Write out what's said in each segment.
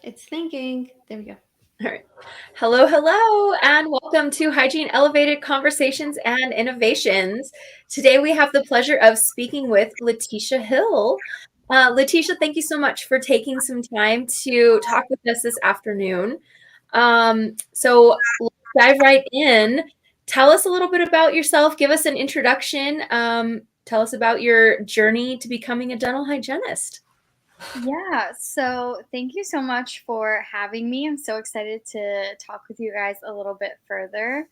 It's thinking. There we go. All right. Hello, hello, and welcome to Hygiene Elevated Conversations and Innovations. Today we have the pleasure of speaking with Letitia Hill. Letitia, thank you so much for taking some time to talk with us this afternoon. So let's dive right in. Tell us a little bit about yourself. Give us an introduction. Tell us about your journey to becoming a dental hygienist. Yeah, so thank you so much for having me. I'm so excited to talk with you guys a little bit further.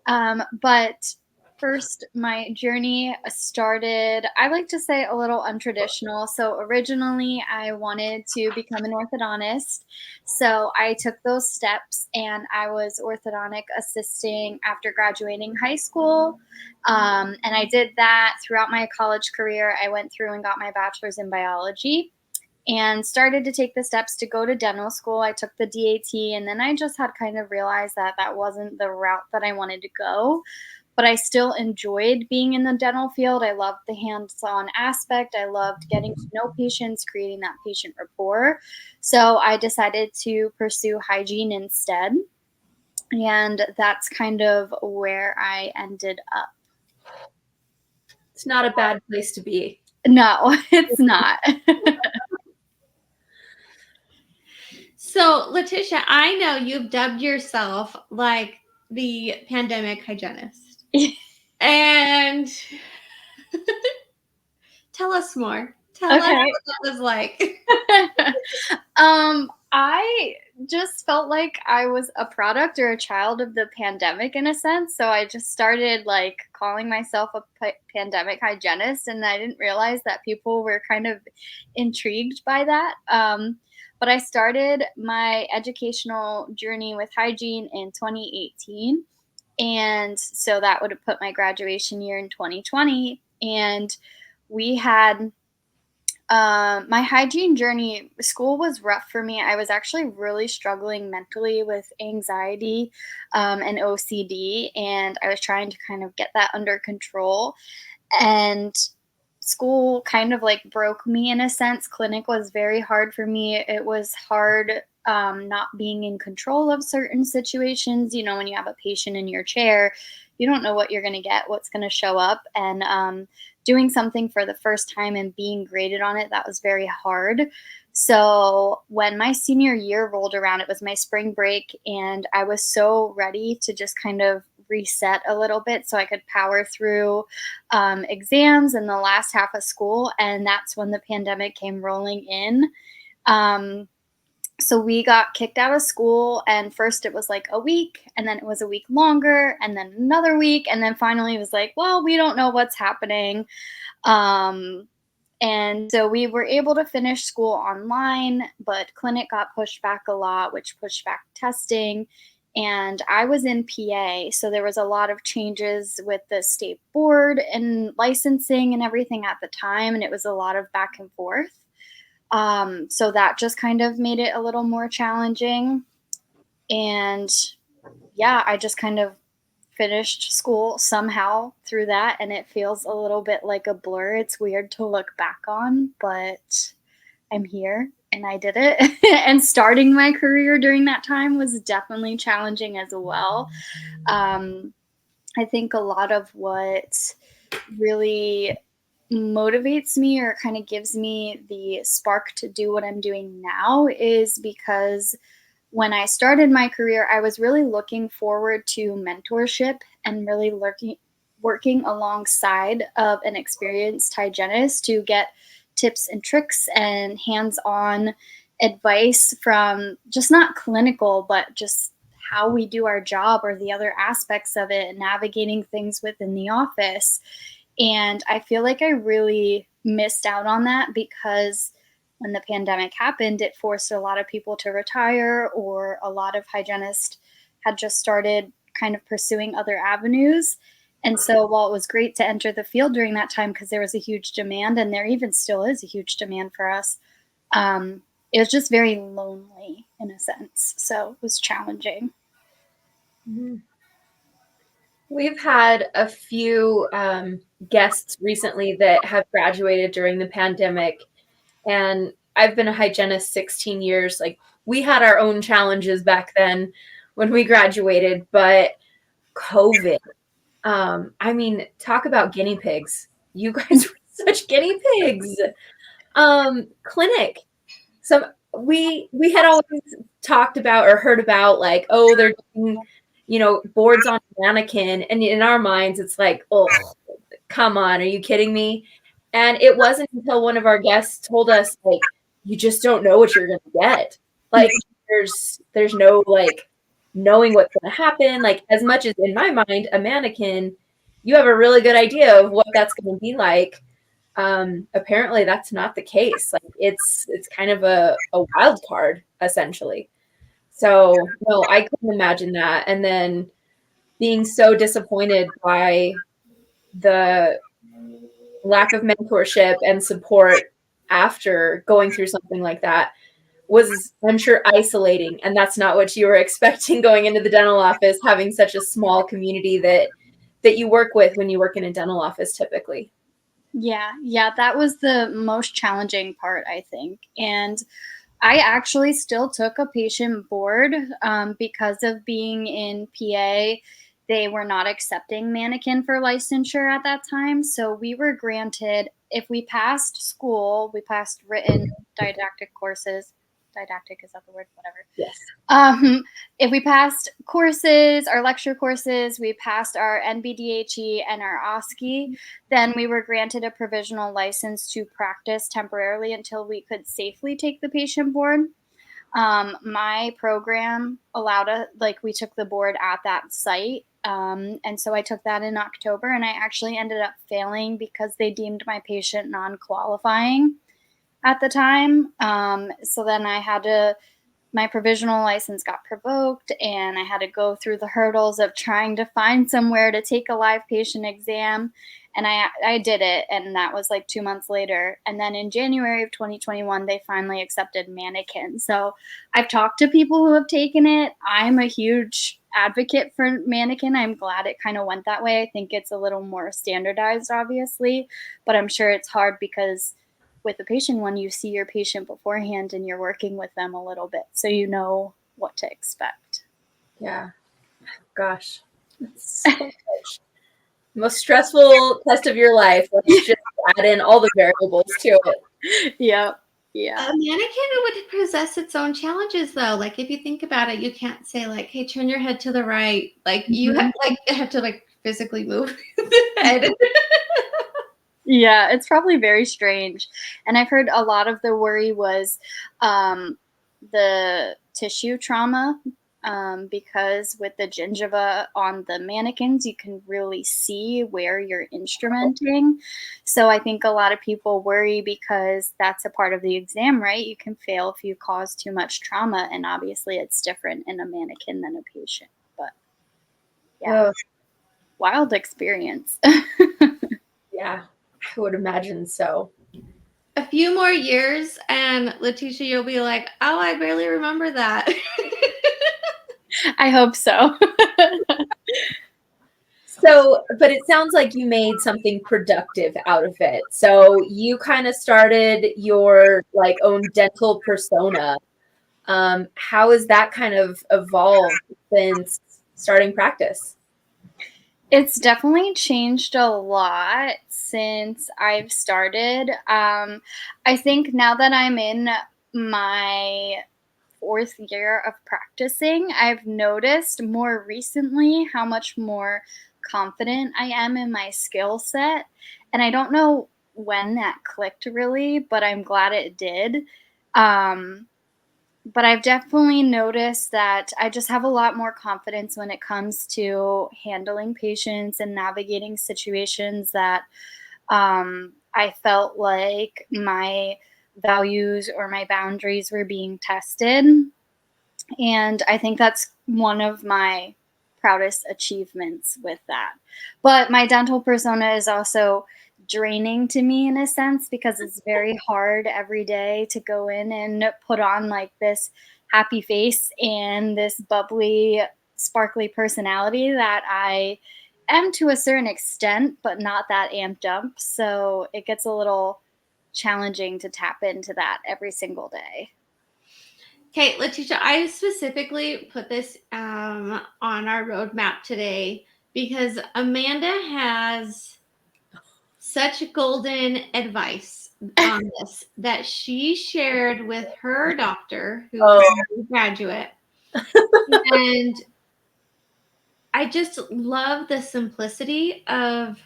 But first, my journey started, I like to say, a little untraditional. So originally, I wanted to become an orthodontist. So I took those steps and I was orthodontic assisting after graduating high school. And I did that throughout my college career. I went through and got my bachelor's in biology and started to take the steps to go to dental school. I took the DAT, and then I just had kind of realized that that wasn't the route that I wanted to go. But I still enjoyed being in the dental field. I loved the hands on aspect. I loved getting to know patients, creating that patient rapport. So I decided to pursue hygiene instead. And that's kind of where I ended up. It's not a bad place to be. No, it's not. So, Letitia, I know you've dubbed yourself like the pandemic hygienist. And tell us more. Tell us Okay. what that was like. I just felt like I was a product or a child of the pandemic in a sense. So I just started like calling myself a pandemic hygienist, and I didn't realize that people were kind of intrigued by that. But I started my educational journey with hygiene in 2018. And so that would have put my graduation year in 2020. And we had my hygiene journey, school was rough for me. I was actually really struggling mentally with anxiety and OCD, and I was trying to kind of get that under control. And school kind of like broke me in a sense. Clinic was very hard for me. It was hard not being in control of certain situations. You know, when you have a patient in your chair, you don't know what you're going to get, what's going to show up. And doing something for the first time and being graded on it, that was very hard. So when my senior year rolled around, it was my spring break, and I was so ready to just kind of reset a little bit so I could power through exams and the last half of school. And that's when the pandemic came rolling in. So we got kicked out of school, and first it was like a week, and then it was a week longer, and then another week, and then finally it was like, well, we don't know what's happening. And so we were able to finish school online, but clinic got pushed back a lot, which pushed back testing. And I was in PA, so there was a lot of changes with the state board and licensing and everything at the time, and it was a lot of back and forth. So that just kind of made it a little more challenging. And yeah, I just kind of finished school somehow through that, and it feels a little bit like a blur. It's weird to look back on, but I'm here and I did it. And starting my career during that time was definitely challenging as well. I think a lot of what really motivates me or kind of gives me the spark to do what I'm doing now is because when I started my career, I was really looking forward to mentorship and really working alongside of an experienced hygienist to get tips and tricks and hands-on advice from just not clinical, but just how we do our job or the other aspects of it, navigating things within the office. And I feel like I really missed out on that because when the pandemic happened, it forced a lot of people to retire, or a lot of hygienists had just started kind of pursuing other avenues. And so while it was great to enter the field during that time because there was a huge demand, and there even still is a huge demand for us, it was just very lonely in a sense. So it was challenging. Mm-hmm. We've had a few guests recently that have graduated during the pandemic, and I've been a hygienist 16 years. Like, we had our own challenges back then when we graduated, but COVID, I mean, talk about guinea pigs. You guys were such guinea pigs. Clinic. We had always talked about or heard about, like, oh, they're doing, boards on mannequin, and in our minds it's like, oh, come on, are you kidding me? And it wasn't until one of our guests told us, like, you just don't know what you're gonna get. Like, there's no, like, knowing what's gonna happen. Like, as much as in my mind a mannequin, you have a really good idea of what that's gonna be like. Apparently that's not the case. Like, it's kind of a wild card, essentially. So no, I couldn't imagine that. And then being so disappointed by the lack of mentorship and support after going through something like that was, I'm sure, isolating. And that's not what you were expecting going into the dental office, having such a small community that you work with when you work in a dental office typically. Yeah, that was the most challenging part, I think. And I actually still took a patient board because of being in PA. They were not accepting mannequin for licensure at that time. So we were granted, if we passed school, we passed written didactic courses. Didactic, is that the word? Whatever. Yes. If we passed courses, our lecture courses, we passed our NBDHE and our OSCE, then we were granted a provisional license to practice temporarily until we could safely take the patient board. My program allowed us, like, we took the board at that site. And so I took that in October, and I actually ended up failing because they deemed my patient non-qualifying at the time. So then my provisional license got revoked, and I had to go through the hurdles of trying to find somewhere to take a live patient exam. And I did it, and that was like 2 months later. And then in January of 2021, they finally accepted mannequin. So I've talked to people who have taken it. I'm a huge advocate for mannequin. I'm glad it kind of went that way. I think it's a little more standardized, obviously, but I'm sure it's hard because with the patient one, you see your patient beforehand and you're working with them a little bit, so you know what to expect. Yeah. Gosh. It's so much. Most stressful test of your life. Let's just add in all the variables to it. Yeah. A mannequin would possess its own challenges, though. Like, if you think about it, you can't say, like, hey, turn your head to the right. Like, you have to like physically move the head. Yeah, it's probably very strange. And I've heard a lot of the worry was the tissue trauma, because with the gingiva on the mannequins, you can really see where you're instrumenting. So I think a lot of people worry because that's a part of the exam, right? You can fail if you cause too much trauma, and obviously it's different in a mannequin than a patient. But yeah, wild experience. Yeah, I would imagine so. A few more years, and Letitia, you'll be like, oh, I barely remember that. I hope so. So, but it sounds like you made something productive out of it. So you kind of started your, like, own dental persona. How has that kind of evolved since starting practice? It's definitely changed a lot since I've started. I think now that I'm in my 4th year of practicing, I've noticed more recently how much more confident I am in my skill set. And I don't know when that clicked really, but I'm glad it did. But I've definitely noticed that I just have a lot more confidence when it comes to handling patients and navigating situations that I felt like my values or my boundaries were being tested. And I think that's one of my proudest achievements with that. But my dental persona is also draining to me in a sense because it's very hard every day to go in and put on like this happy face and this bubbly, sparkly personality that I am to a certain extent, but not that amped up. So it gets a little challenging to tap into that every single day. Okay, Letitia, I specifically put this on our roadmap today because Amanda has such golden advice on this that she shared with her doctor, who is a graduate. And I just love the simplicity of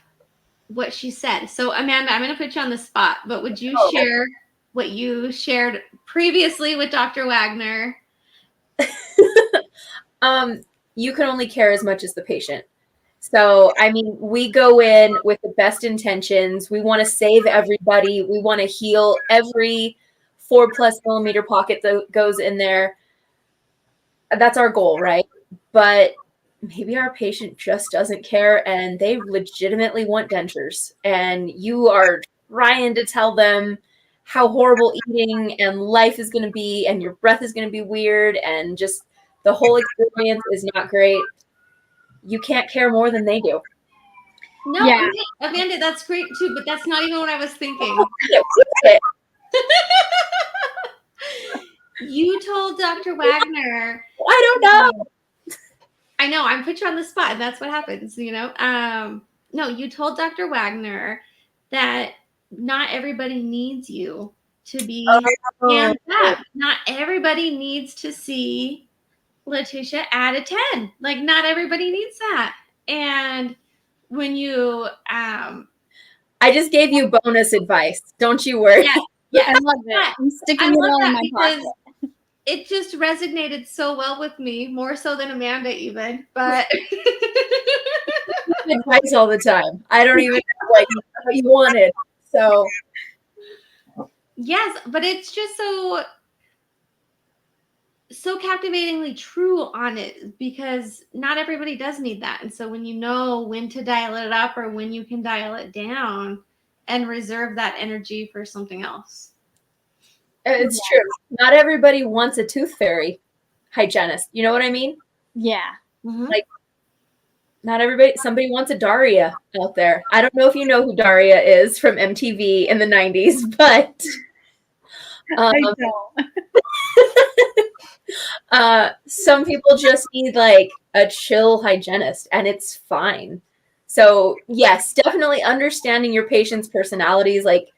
what she said. So, Amanda, I'm going to put you on the spot, but would you share what you shared previously with Dr. Wagner? You can only care as much as the patient. So, I mean, we go in with the best intentions. We want to save everybody. We want to heal every 4+ millimeter pocket that goes in there. That's our goal, right? But maybe our patient just doesn't care and they legitimately want dentures. And you are trying to tell them how horrible eating and life is going to be, and your breath is going to be weird, and just the whole experience is not great. You can't care more than they do. No, yeah. Amanda, that's great too, but that's not even what I was thinking. You told Dr. Wagner. I don't know. I know, I'm put you on the spot, and that's what happens, you know. No, you told Dr. Wagner that not everybody needs you to be hands up. Not everybody needs to see Letitia at a 10. Like, not everybody needs that. And when you I just gave you bonus advice. Don't you worry. Yeah, I love it. I'm sticking it all in my pocket. It just resonated so well with me, more so than Amanda even. But advice all the time. I don't even know what you wanted. So yes, but it's just so captivatingly true on it, because not everybody does need that. And so when you know when to dial it up or when you can dial it down and reserve that energy for something else. It's true. Not everybody wants a tooth fairy hygienist. You know what I mean? Yeah. Mm-hmm. Like, not everybody, somebody wants a Daria out there. I don't know if you know who Daria is from MTV in the 90s, but I don't. Some people just need like a chill hygienist, and it's fine. So yes, definitely understanding your patient's personalities, like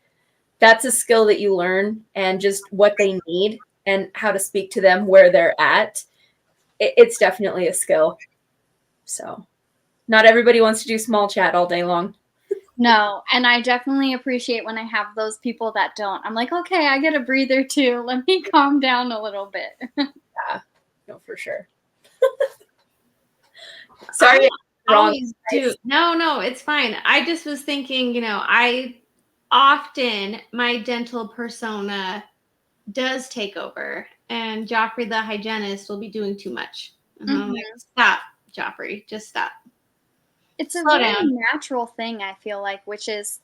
that's a skill that you learn, and just what they need and how to speak to them where they're at. It's definitely a skill. So not everybody wants to do small chat all day long. No, and I definitely appreciate when I have those people that don't. I'm like, okay, I get a breather too. Let me calm down a little bit. Yeah, no, for sure. Sorry, wrong. No, it's fine. I just was thinking, you know, my dental persona does take over, and Joffrey the hygienist will be doing too much. Mm-hmm. Like, stop, Joffrey, just stop. It's a very natural thing, I feel like, which is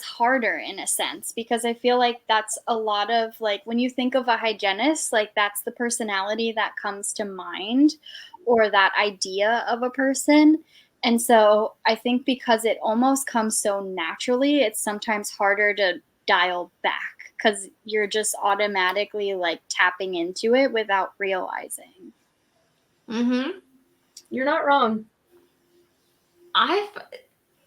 harder in a sense, because I feel like that's a lot of, like, when you think of a hygienist, like that's the personality that comes to mind, or that idea of a person. And so I think because it almost comes so naturally, it's sometimes harder to dial back, because you're just automatically like tapping into it without realizing. Mm-hmm. You're not wrong. I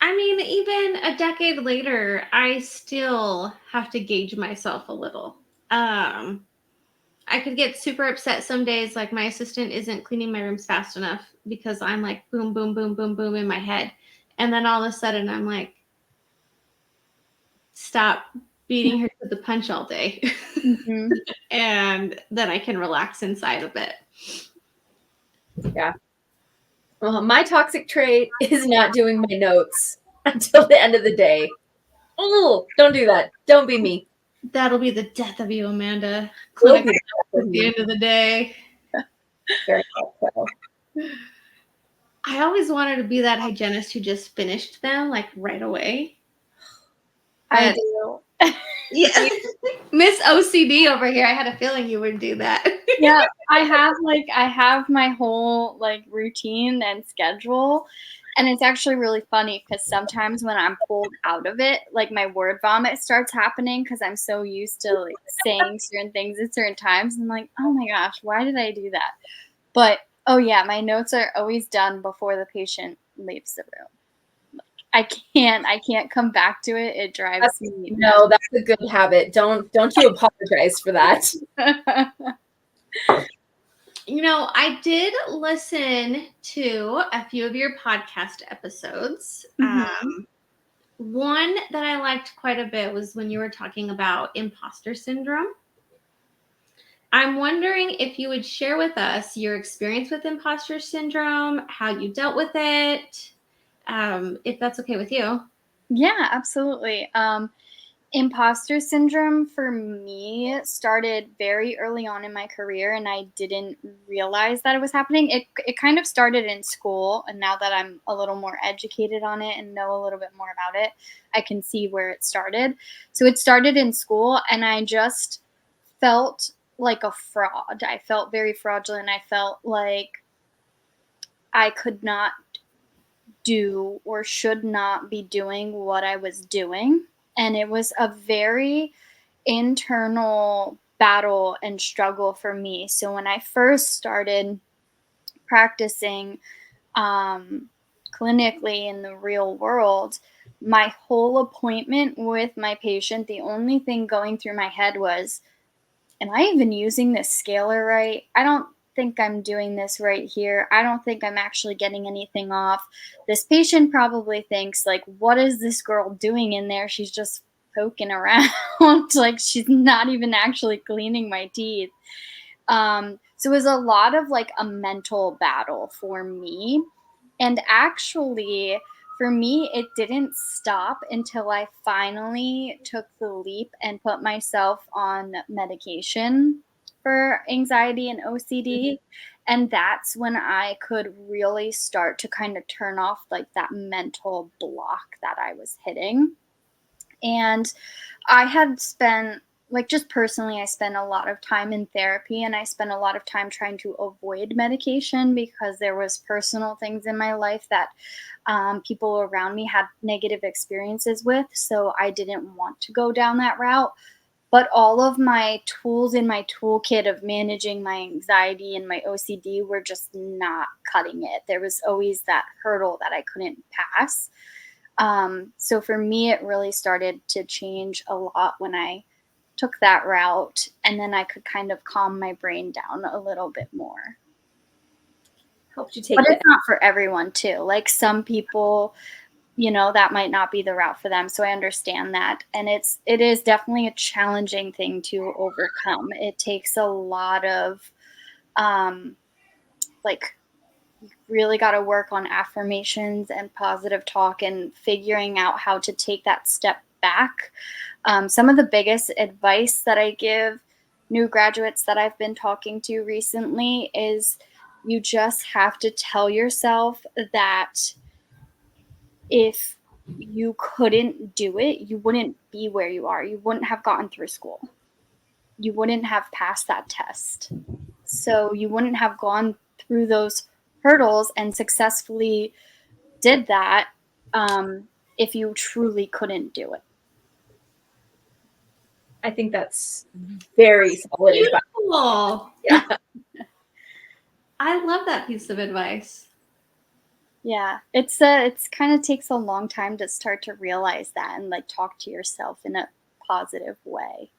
mean, even a decade later, I still have to gauge myself a little. I could get super upset some days, like my assistant isn't cleaning my rooms fast enough, because I'm like boom, boom, boom, boom, boom in my head. And then all of a sudden I'm like, stop beating her to the punch all day. Mm-hmm. And then I can relax inside a bit. Yeah. Well, my toxic trait is not doing my notes until the end of the day. Oh, don't do that. Don't be me. That'll be the death of you, Amanda. Clinic at the end of the day. Very well. I always wanted to be that hygienist who just finished them like right away. I do. Yeah. Miss OCD over here. I had a feeling you would do that. Yeah, I have my whole like routine and schedule, And it's actually really funny because sometimes when I'm pulled out of it, like my word vomit starts happening because I'm so used to like saying certain things at certain times. I'm like, oh my gosh, why did I do that? But oh yeah, my notes are always done before the patient leaves the room. I can't come back to it. It drives me No, that's a good habit. Don't you apologize for that. You know, I did listen to a few of your podcast episodes. One that I liked quite a bit was when you were talking about imposter syndrome. I'm wondering if you would share with us your experience with imposter syndrome, how you dealt with it, if that's okay with you. Yeah, absolutely. Imposter syndrome for me started very early on in my career, and I didn't realize that it was happening. It kind of started in school, and now that I'm a little more educated on it and know a little bit more about it, I can see where it started. So it started in school, and I just felt like a fraud. I felt very fraudulent. I felt like I could not do or should not be doing what I was doing. And it was a very internal battle and struggle for me. So when I first started practicing clinically in the real world, my whole appointment with my patient, the only thing going through my head was, am I even using this scaler right? I don't think I'm doing this right here. I don't think I'm actually getting anything off. This patient probably thinks, like, what is this girl doing in there? She's just poking around. Like, she's not even actually cleaning my teeth. So it was a lot of like a mental battle for me. And actually, for me, it didn't stop until I finally took the leap and put myself on medication for anxiety and OCD. And that's when I could really start to kind of turn off like that mental block that I was hitting. And I had spent, like, just personally, I spent a lot of time in therapy, and I spent a lot of time trying to avoid medication because there was personal things in my life that people around me had negative experiences with. So I didn't want to go down that route. But all of my tools in my toolkit of managing my anxiety and my OCD were just not cutting it. There was always that hurdle that I couldn't pass. So for me, it really started to change a lot when I took that route, and then I could kind of calm my brain down a little bit more. Helped you take But it. it's not for everyone too. Like some people, you know, that might not be the route for them. So I understand that. And it is definitely a challenging thing to overcome. It takes a lot of like, really got to work on affirmations and positive talk and figuring out how to take that step back. Some of the biggest advice that I give new graduates that I've been talking to recently is you just have to tell yourself that if you couldn't do it, you wouldn't be where you are. You wouldn't have gotten through school. You wouldn't have passed that test. So you wouldn't have gone through those hurdles and successfully did that if you truly couldn't do it. I think that's very solid advice. Beautiful. Yeah. I love that piece of advice. Yeah, it's kind of takes a long time to start to realize that and like talk to yourself in a positive way.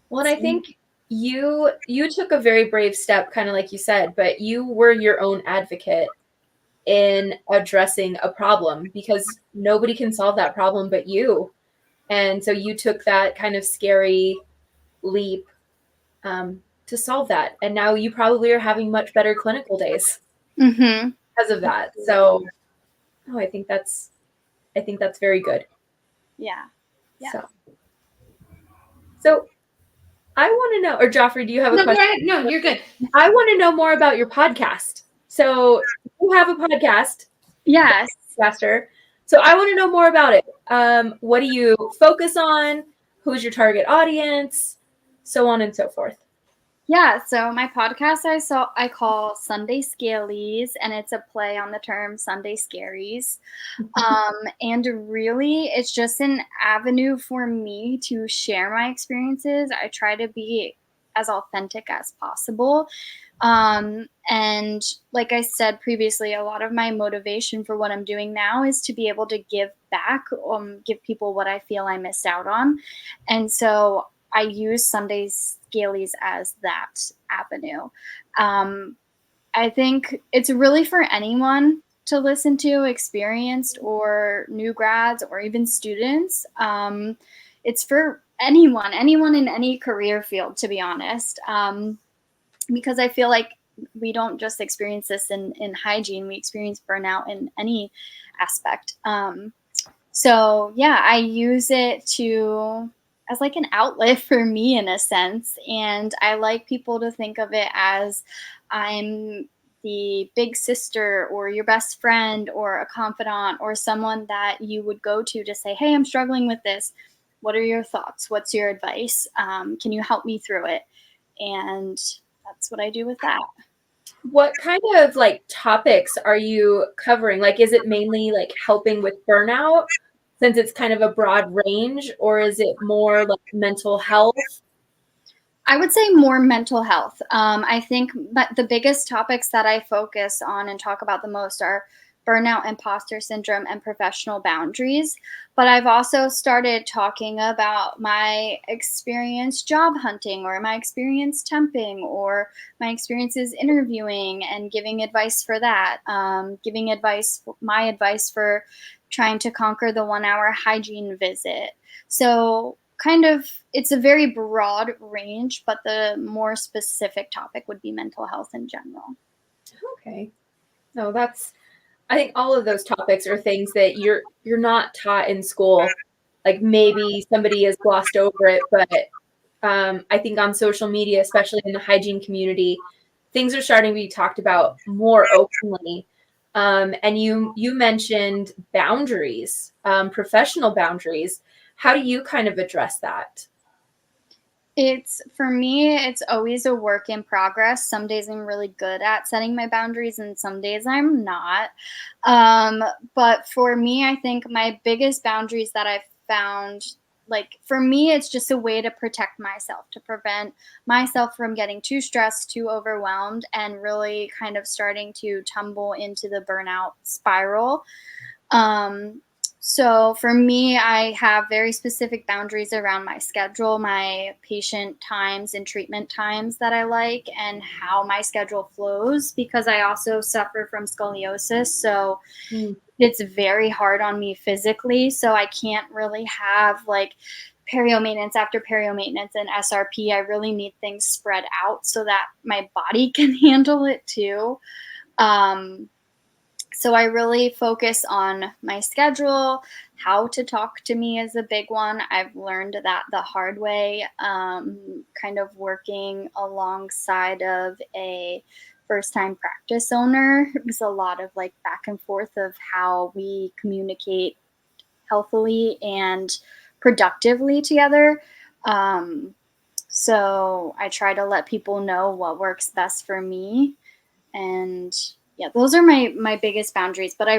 Well, and I think you took a very brave step, kind of like you said, but you were your own advocate in addressing a problem because nobody can solve that problem but you. And so you took that kind of scary leap to solve that. And now you probably are having much better clinical days because of that. So, I think that's very good. Yeah. So I want to know, or Joffrey, do you have a question? Go ahead. No, you're good. I want to know more about your podcast. So you have a podcast. Yes. Podcaster. So I want to know more about it. What do you focus on? Who's your target audience? So on and so forth. Yeah, so my podcast I call Sunday Scalies, and it's a play on the term Sunday Scaries. And really, it's just an avenue for me to share my experiences. I try to be as authentic as possible. And like I said previously, a lot of my motivation for what I'm doing now is to be able to give back, give people what I feel I missed out on. And so I use Sunday Scalies as that avenue. Um, I think it's really for anyone to listen to, experienced or new grads or even students. It's for anyone in any career field, to be honest, because I feel like we don't just experience this in hygiene, we experience burnout in any aspect. So yeah, I use it to as like an outlet for me in a sense, and I like people to think of it as I'm the big sister or your best friend or a confidant or someone that you would go to say, hey, I'm struggling with this. What are your thoughts? What's your advice? Can you help me through it? And that's what I do with that. What kind of like topics are you covering? Like, is it mainly like helping with burnout since it's kind of a broad range, or is it more like mental health? I would say more mental health. I think but the biggest topics that I focus on and talk about the most are burnout, imposter syndrome, and professional boundaries. But I've also started talking about my experience job hunting or my experience temping or my experiences interviewing and giving advice for that. Giving advice, my advice for trying to conquer the 1 hour hygiene visit. So kind of it's a very broad range, but the more specific topic would be mental health in general. Okay. No, that's I think all of those topics are things that you're not taught in school. Like maybe somebody has glossed over it, but I think on social media, especially in the hygiene community, things are starting to be talked about more openly. And you mentioned boundaries, professional boundaries. How do you kind of address that? It's for me, it's always a work in progress. Some days I'm really good at setting my boundaries, and some days I'm not. Um, but for me, I think my biggest boundaries that I've found, like for me, it's just a way to protect myself, to prevent myself from getting too stressed, too overwhelmed, and really kind of starting to tumble into the burnout spiral. Um, so for me, I have very specific boundaries around my schedule, my patient times and treatment times that I like, and how my schedule flows because I also suffer from scoliosis. So Mm. it's very hard on me physically. So I can't really have like perio maintenance after perio maintenance and SRP. I really need things spread out so that my body can handle it too. Um, so I really focus on my schedule. How to talk to me is a big one. I've learned that the hard way, kind of working alongside of a first time practice owner. It was a lot of like back and forth of how we communicate healthily and productively together. Um, so I try to let people know what works best for me, and yeah, those are my biggest boundaries. But I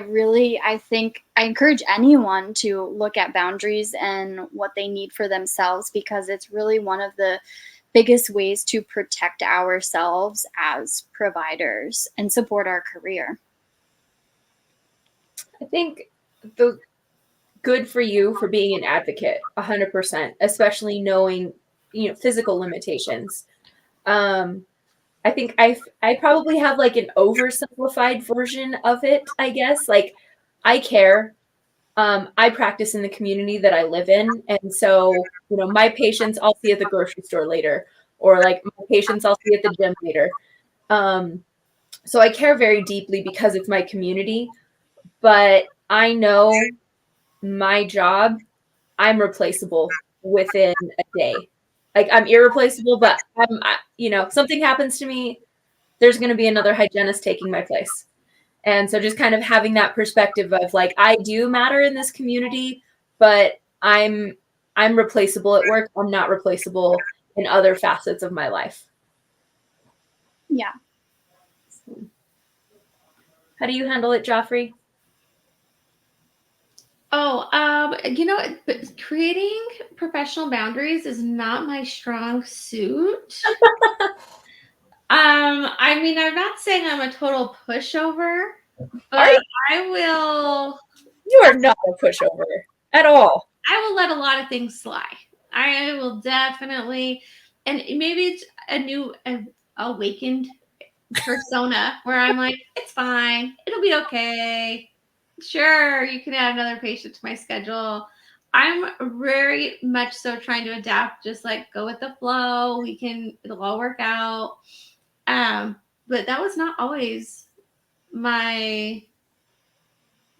think I encourage anyone to look at boundaries and what they need for themselves, because it's really one of the biggest ways to protect ourselves as providers and support our career. I think the good for you for being an advocate, 100%, especially knowing, physical limitations. Um, I think I probably have like an oversimplified version of it, I guess. Like I care. I practice in the community that I live in. And so, my patients I'll see at the grocery store later, or like my patients I'll see at the gym later. Um, so I care very deeply because it's my community, but I know my job, I'm replaceable within a day. Like I'm irreplaceable, but something happens to me, there's going to be another hygienist taking my place. And so just kind of having that perspective of like, I do matter in this community, but I'm replaceable at work. I'm not replaceable in other facets of my life. Yeah. How do you handle it, Joffrey? Creating professional boundaries is not my strong suit. I'm not saying I'm a total pushover, but I will. You are not a pushover at all. I will let a lot of things slide. I will definitely, and maybe it's a new awakened persona where I'm like, it's fine, it'll be okay. Sure, you can add another patient to my schedule. I'm very much so trying to adapt, just like go with the flow. It'll all work out. But that was not always my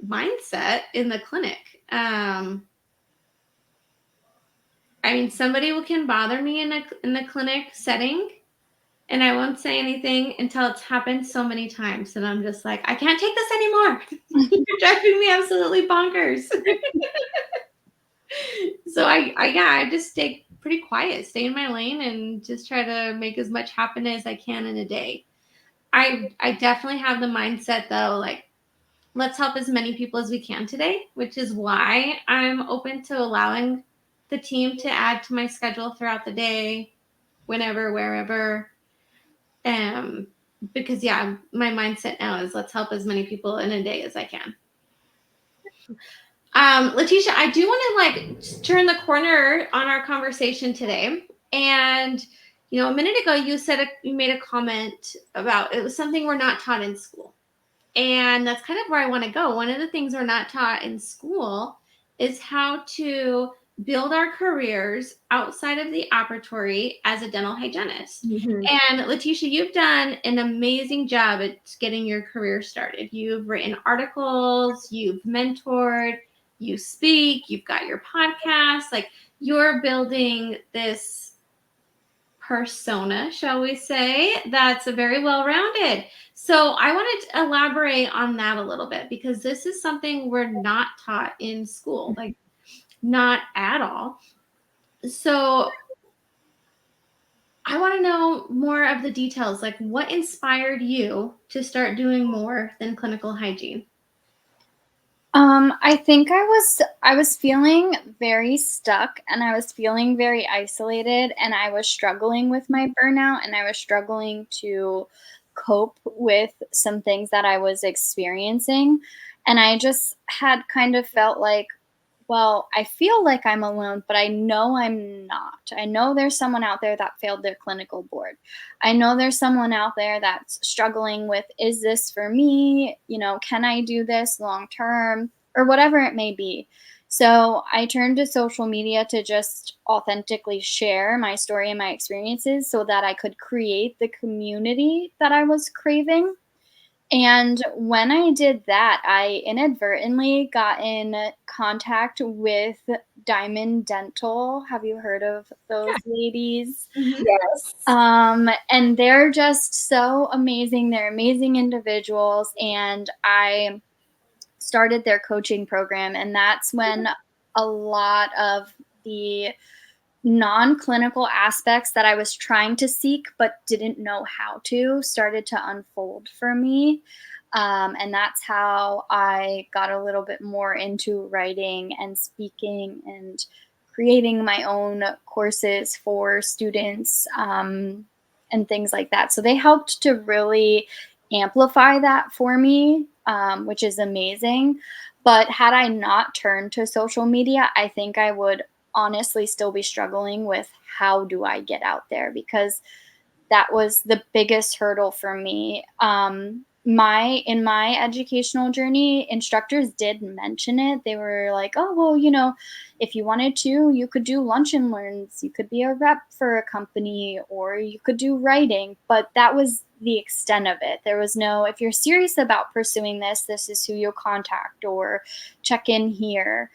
mindset in the clinic. Somebody can bother me in the clinic setting, and I won't say anything until it's happened so many times, and I'm just like, I can't take this anymore. You're driving me absolutely bonkers. So I just stay pretty quiet, stay in my lane, and just try to make as much happen as I can in a day. I definitely have the mindset though, like, let's help as many people as we can today, which is why I'm open to allowing the team to add to my schedule throughout the day, whenever, wherever. Because my mindset now is let's help as many people in a day as I can. Letitia, I do want to turn the corner on our conversation today. And, a minute ago, you made a comment about it was something we're not taught in school. And that's kind of where I want to go. One of the things we're not taught in school is how to build our careers outside of the operatory as a dental hygienist. Mm-hmm. And Letitia, you've done an amazing job at getting your career started. You've written articles, you've mentored, you speak, you've got your podcast. Like, you're building this persona, shall we say, that's very well-rounded. So I wanted to elaborate on that a little bit, because this is something we're not taught in school, like not at all. So I want to know more of the details, like what inspired you to start doing more than clinical hygiene? I think I was feeling very stuck, and I was feeling very isolated, and I was struggling with my burnout, and I was struggling to cope with some things that I was experiencing. And I just had kind of felt like, well, I feel like I'm alone, but I know I'm not. I know there's someone out there that failed their clinical board. I know there's someone out there that's struggling with, is this for me? Can I do this long term, or whatever it may be? So I turned to social media to just authentically share my story and my experiences so that I could create the community that I was craving. And when I did that, I inadvertently got in contact with Diamond Dental. Have you heard of those ladies? Mm-hmm. Yes. And they're just so amazing. They're amazing individuals. And I started their coaching program. And that's when a lot of the non-clinical aspects that I was trying to seek but didn't know how to started to unfold for me. And that's how I got a little bit more into writing and speaking and creating my own courses for students, and things like that. So they helped to really amplify that for me, which is amazing. But had I not turned to social media, I think I would honestly still be struggling with how do I get out there, because that was the biggest hurdle for me. In my educational journey, instructors did mention it. They were like, oh, well, if you wanted to, you could do lunch and learns, you could be a rep for a company, or you could do writing. But that was the extent of it. There was no, if you're serious about pursuing this, this is who you'll contact, or check in here.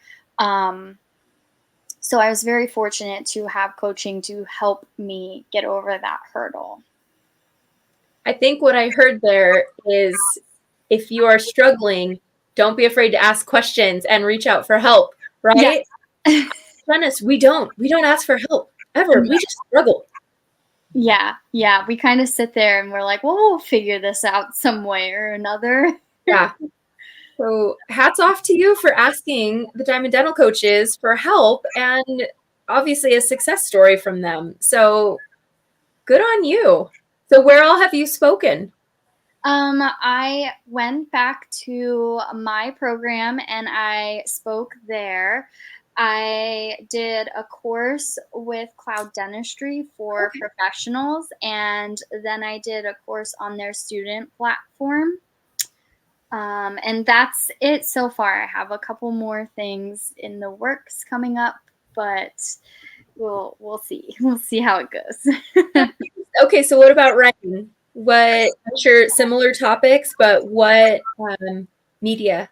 So I was very fortunate to have coaching to help me get over that hurdle. I think what I heard there is, if you are struggling, don't be afraid to ask questions and reach out for help, right? Yeah. Honest, we don't ask for help ever. We just struggle. Yeah. We kind of sit there and we're like, well, we'll figure this out some way or another. Yeah. So hats off to you for asking the Diamond Dental coaches for help, and obviously a success story from them. So good on you. So where all have you spoken? I went back to my program and I spoke there. I did a course with Cloud Dentistry for professionals, and then I did a course on their student platform. And that's it so far. I have a couple more things in the works coming up, but we'll see. We'll see how it goes. Okay, so what about writing? What, I'm sure similar topics, but what media?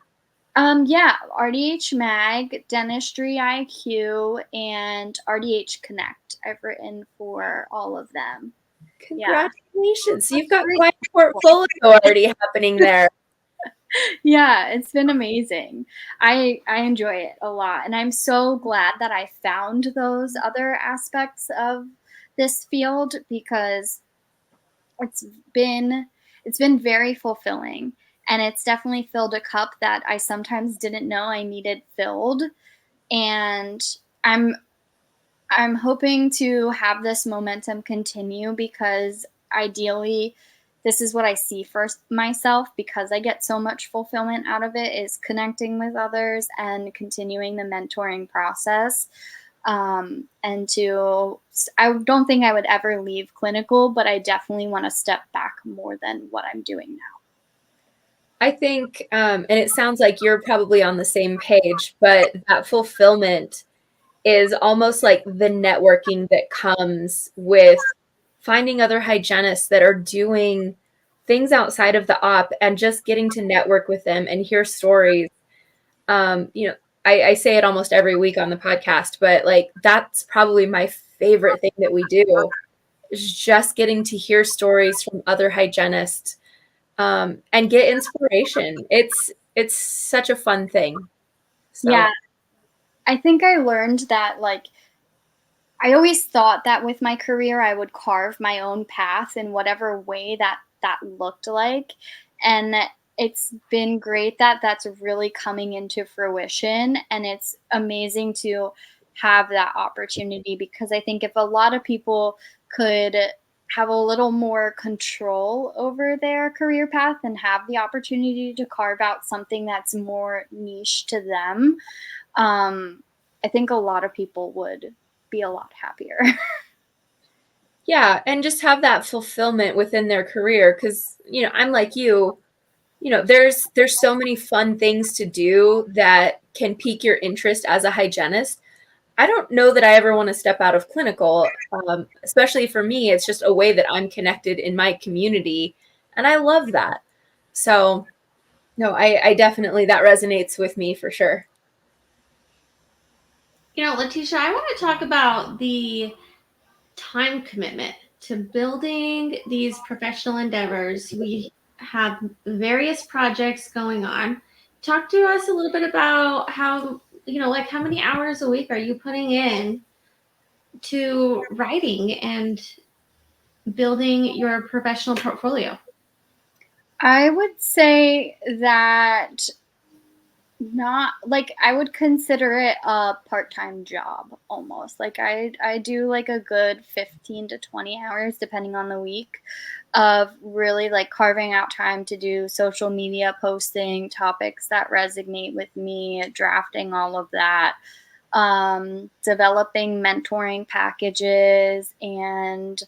Yeah, RDH Mag, Dentistry IQ, and RDH Connect. I've written for all of them. Congratulations. You've got quite a portfolio already happening there. Yeah, it's been amazing. I enjoy it a lot, and I'm so glad that I found those other aspects of this field because it's been it's been very fulfilling, and it's definitely filled a cup that I sometimes didn't know I needed filled. And I'm I'm hoping to have this momentum continue because ideally this is what I see for myself, because I get so much fulfillment out of it, is connecting with others and continuing the mentoring process. And I don't think I would ever leave clinical, but I definitely want to step back more than what I'm doing now. I think, and it sounds like you're probably on the same page, but that fulfillment is almost like the networking that comes with finding other hygienists that are doing things outside of the op and just getting to network with them and hear stories. You know, I say it almost every week on the podcast, but like that's probably my favorite thing that we do is just getting to hear stories from other hygienists and get inspiration. It's such a fun thing. So. Yeah, I think I learned that, like, I always thought that with my career, I would carve my own path in whatever way that looked like. And it's been great that that's really coming into fruition. And it's amazing to have that opportunity, because I think if a lot of people could have a little more control over their career path and have the opportunity to carve out something that's more niche to them, I think a lot of people would be a lot happier. Yeah, and just have that fulfillment within their career because, you know, I'm like you know, there's so many fun things to do that can pique your interest as a hygienist. I don't know that I ever want to step out of clinical, especially for me. It's just a way that I'm connected in my community, and I love that. So, no, I definitely, that resonates with me for sure. You know, Letitia, I want to talk about the time commitment to building these professional endeavors. We have various projects going on. Talk to us a little bit about how, you know, like how many hours a week are you putting in to writing and building your professional portfolio? I would say that, not like, I would consider it a part-time job almost. Like I do like a good 15 to 20 hours depending on the week of really like carving out time to do social media posting, topics that resonate with me, drafting all of that, developing mentoring packages, and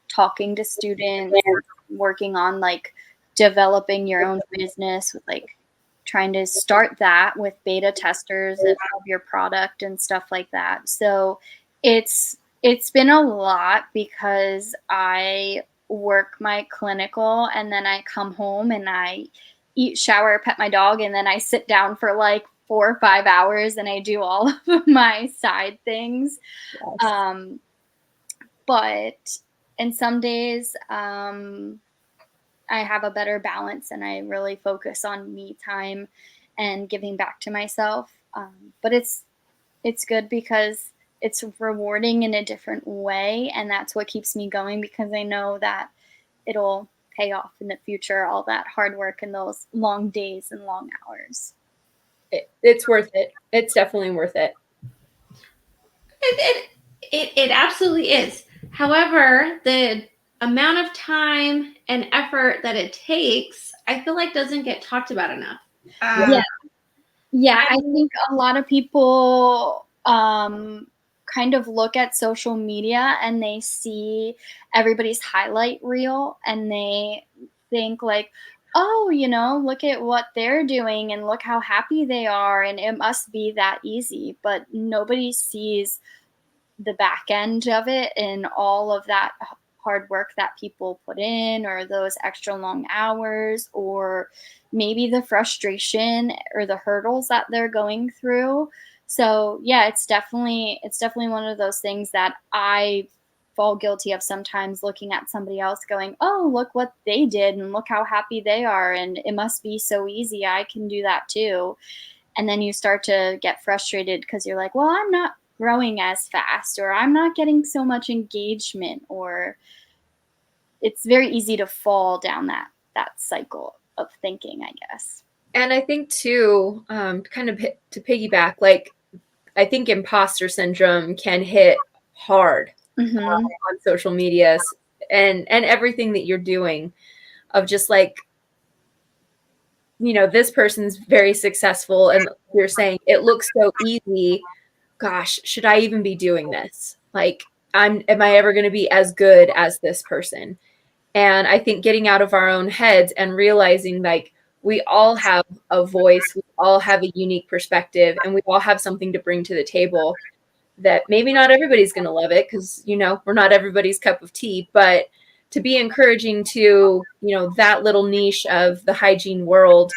talking to students, working on like developing your own business with like trying to start that with beta testers of your product and stuff like that. So it's been a lot because I work my clinical and then I come home and I eat, shower, pet my dog, and then I sit down for like 4 or 5 hours and I do all of my side things. Yes. But and some days I have a better balance and I really focus on me time and giving back to myself. But it's good because it's rewarding in a different way, and that's what keeps me going, because I know that it'll pay off in the future, all that hard work and those long days and long hours. It's worth it. It's definitely worth it. It absolutely is. However, the amount of time and effort that it takes, I feel like doesn't get talked about enough. Yeah, I think a lot of people kind of look at social media and they see everybody's highlight reel and they think like, oh, look at what they're doing and look how happy they are and it must be that easy. But nobody sees the back end of it and all of that hard work that people put in, or those extra long hours, or maybe the frustration or the hurdles that they're going through. So yeah, it's definitely one of those things that I fall guilty of sometimes, looking at somebody else going, oh, look what they did and look how happy they are and it must be so easy, I can do that too. And then you start to get frustrated because you're like, well, I'm not growing as fast, or I'm not getting so much engagement, or it's very easy to fall down that cycle of thinking, I guess. And I think too, kind of to piggyback, like I think imposter syndrome can hit hard on social media and everything that you're doing, of just like, this person's very successful and you're saying it looks so easy. Gosh, should I even be doing this? Like, am I ever going to be as good as this person? And I think getting out of our own heads and realizing like we all have a voice, we all have a unique perspective, and we all have something to bring to the table that maybe not everybody's going to love it because, we're not everybody's cup of tea, but to be encouraging to, that little niche of the hygiene world,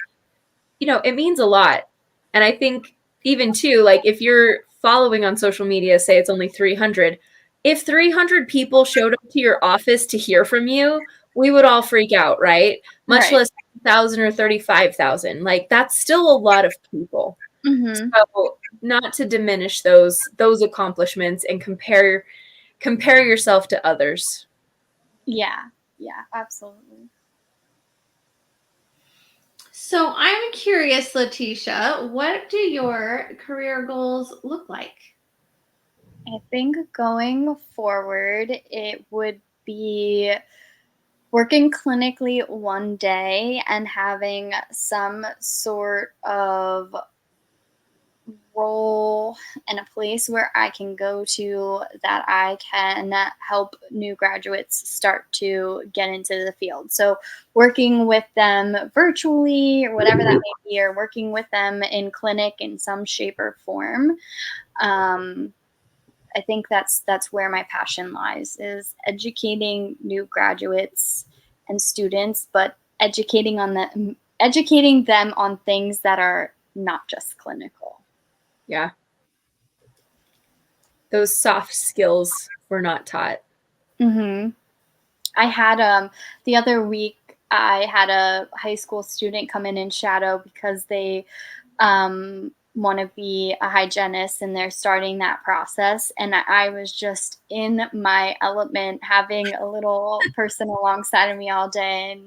it means a lot. And I think even too, like if you're following on social media, say it's only 300, if 300 people showed up to your office to hear from you, we would all freak out, right? Much less 1,000 or 35,000. Like that's still a lot of people. So not to diminish those accomplishments and compare yourself to others. Yeah, absolutely. So I'm curious, Letitia, what do your career goals look like? I think going forward, it would be working clinically one day and having some sort of role in a place where I can go to that I can help new graduates start to get into the field. So working with them virtually or whatever that may be, or working with them in clinic in some shape or form. I think that's where my passion lies, is educating new graduates and students, but educating them on things that are not just clinical. Yeah. Those soft skills were not taught. I had the other week I had a high school student come in and shadow because they want to be a hygienist and they're starting that process, and I was just in my element, having a little person alongside of me all day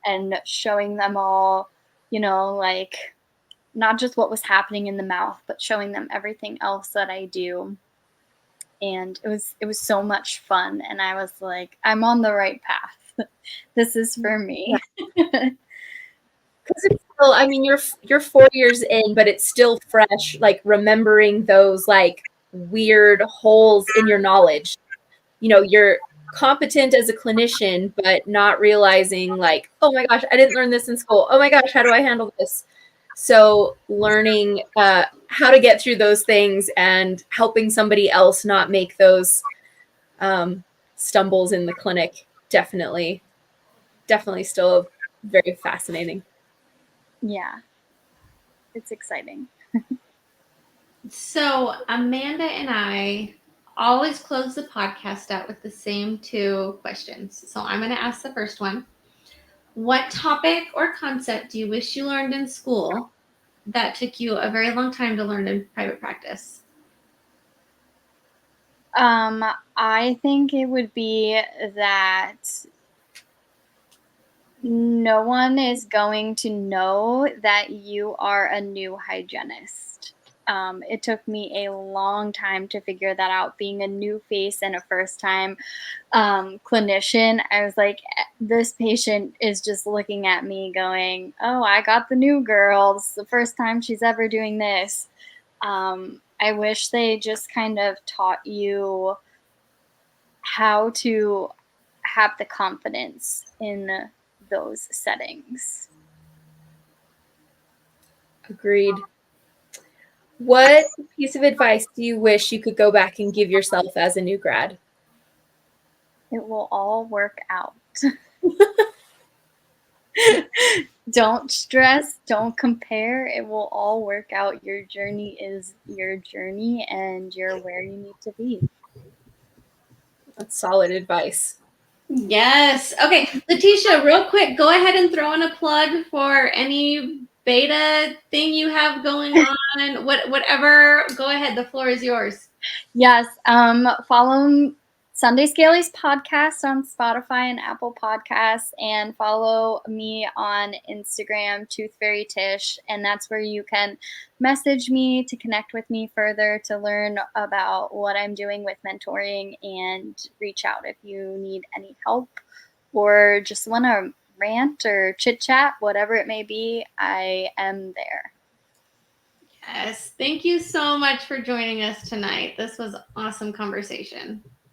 and showing them all, like not just what was happening in the mouth, but showing them everything else that I do. And it was so much fun, and I was like, I'm on the right path. This is for me. Because it's still, I mean, you're 4 years in, but it's still fresh, like remembering those like weird holes in your knowledge. You're competent as a clinician, but not realizing like, oh my gosh, I didn't learn this in school. Oh my gosh, how do I handle this? So learning how to get through those things and helping somebody else not make those stumbles in the clinic, definitely still very fascinating. Yeah, it's exciting. So Amanda and I always close the podcast out with the same 2 questions. So I'm going to ask the first one. What topic or concept do you wish you learned in school that took you a very long time to learn in private practice? I think it would be that no one is going to know that you are a new hygienist. It took me a long time to figure that out, being a new face and a first time clinician. I was like, this patient is just looking at me going, oh, I got the new girl. This is the first time she's ever doing this. I wish they just kind of taught you how to have the confidence in those settings. Agreed. What piece of advice do you wish you could go back and give yourself as a new grad? It will all work out. Don't stress, don't compare. It will all work out. Your journey is your journey, and you're where you need to be. That's solid advice. Yes. Okay, Letitia, real quick, go ahead and throw in a plug for any beta thing you have going on. Whatever. Go ahead. The floor is yours. Yes. Follow Sunday Scalies podcast on Spotify and Apple Podcasts, and follow me on Instagram, Tooth Fairy Tish, and that's where you can message me to connect with me further, to learn about what I'm doing with mentoring, and reach out if you need any help or just want to rant or chit chat, whatever it may be. I am there. Yes. Thank you so much for joining us tonight. This was an awesome conversation.